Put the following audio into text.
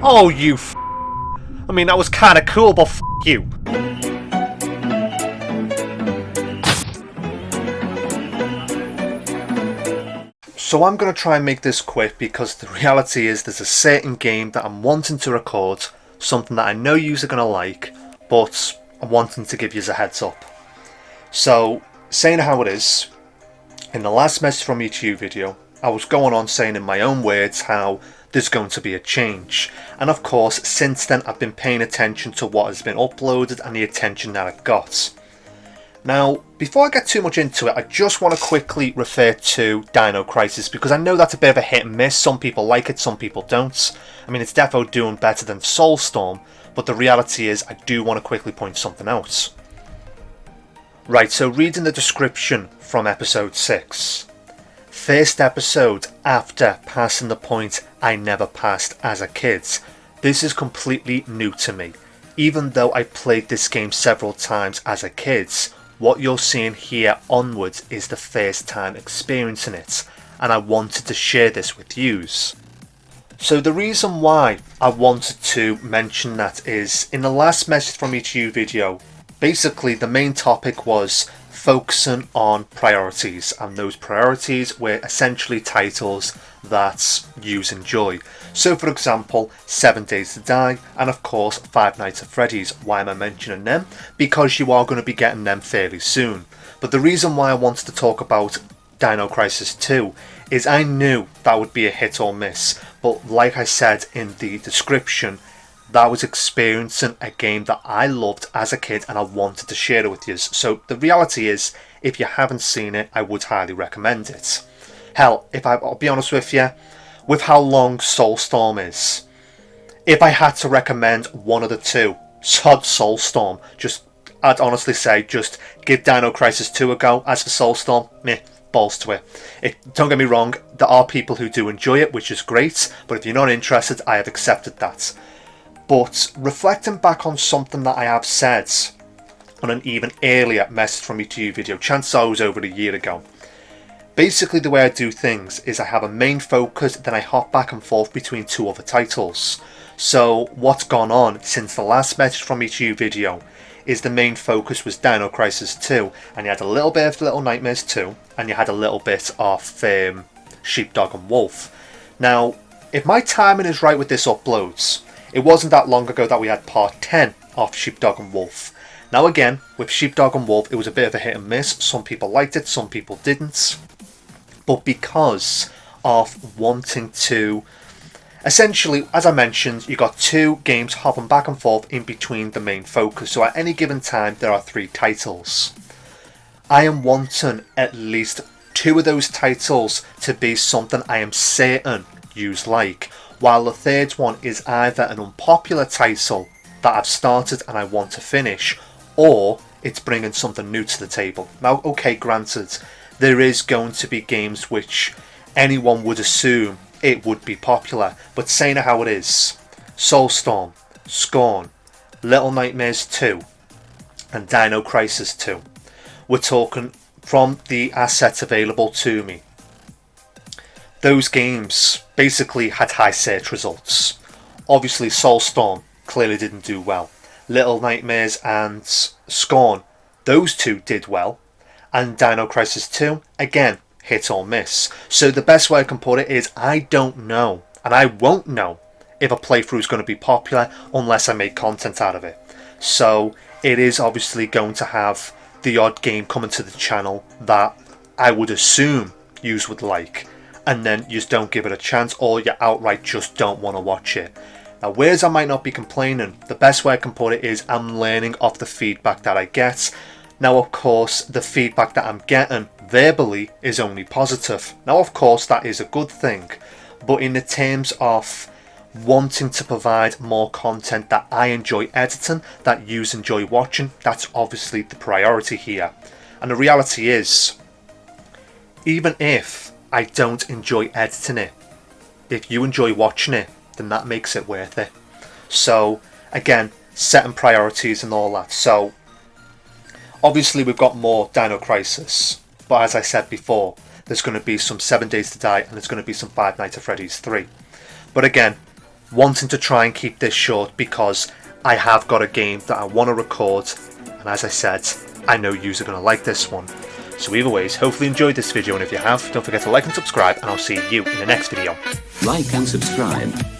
Oh, you f***. I mean, that was kinda cool, but f*** you. So I'm gonna try and make this quick because the reality is there's a certain game that I'm wanting to record, something that I know yous are gonna like, but I'm wanting to give yous a heads up. So, saying how it is, in the last message from each video, I was going on saying in my own words how there's going to be a change, and of course since then I've been paying attention to what has been uploaded and the attention that it got. Now, before I get too much into it, I just want to quickly refer to Dino Crisis because I know that's a bit of a hit and miss. Some people like it, some people don't. I mean, it's defo doing better than Soulstorm, but the reality is I do want to quickly point something out. Right, so reading the description from episode 6. First episode after passing the point I never passed as a kid. This is completely new to me. Even though I played this game several times as a kid, what you're seeing here onwards is the first time experiencing it, and I wanted to share this with yous. So the reason why I wanted to mention that is, in the last message from each video, basically the main topic was focusing on priorities, and those priorities were essentially titles that yous enjoy. So for example, 7 Days to Die and of course Five Nights at Freddy's. Why am I mentioning them? Because you are going to be getting them fairly soon. But the reason why I wanted to talk about Dino Crisis 2 is I knew that would be a hit or miss, but like I said in the description, that was experiencing a game that I loved as a kid and I wanted to share it with you. So the reality is, if you haven't seen it, I would highly recommend it. Hell, I'll be honest with you, with how long Soulstorm is, if I had to recommend one of the two, sod Soulstorm, I'd honestly say just give Dino Crisis 2 a go. As for Soulstorm, meh, balls to it. Don't get me wrong, there are people who do enjoy it, which is great, but if you're not interested, I have accepted that. But reflecting back on something that I have said on an even earlier message from each video, chances are it was over a year ago. Basically the way I do things is I have a main focus, then I hop back and forth between two other titles. So what's gone on since the last message from each video is the main focus was Dino Crisis 2, and you had a little bit of Little Nightmares 2, and you had a little bit of Sheepdog and Wolf. Now, if my timing is right with this uploads, it wasn't that long ago that we had part 10 of Sheepdog and Wolf. Now again, with Sheepdog and Wolf, it was a bit of a hit and miss. Some people liked it, some people didn't. But because of wanting to, essentially, as I mentioned, you got two games hopping back and forth in between the main focus. So at any given time, there are 3 titles. I am wanting at least 2 of those titles to be something I am certain yous like, while the third one is either an unpopular title that I've started and I want to finish, or it's bringing something new to the table. Now, okay, granted, there is going to be games which anyone would assume it would be popular, but saying how it is, Soulstorm, Scorn, Little Nightmares 2 and Dino Crisis 2, we're talking from the assets available to me. Those games basically had high search results. Obviously Soulstorm clearly didn't do well. Little Nightmares and Scorn, those two did well. And Dino Crisis 2, again, hit or miss. So the best way I can put it is I don't know, and I won't know, if a playthrough is going to be popular unless I make content out of it. So it is obviously going to have the odd game coming to the channel that I would assume yous would like, and then you just don't give it a chance, or you outright just don't want to watch it. Now, whereas I might not be complaining, the best way I can put it is I'm learning off the feedback that I get. Now, of course, the feedback that I'm getting verbally is only positive. Now, of course, that is a good thing, but in the terms of wanting to provide more content that I enjoy editing, that yous enjoy watching, that's obviously the priority here. And the reality is, even if I don't enjoy editing it, if you enjoy watching it, then that makes it worth it. So again, setting priorities and all that. So obviously we've got more Dino Crisis, but as I said before, there's going to be some 7 Days to Die and there's going to be some Five Nights at Freddy's 3. But again, wanting to try and keep this short because I have got a game that I want to record, and as I said, I know you're going to like this one. So either ways, hopefully you enjoyed this video, and if you have, don't forget to like and subscribe, and I'll see you in the next video. Like and subscribe.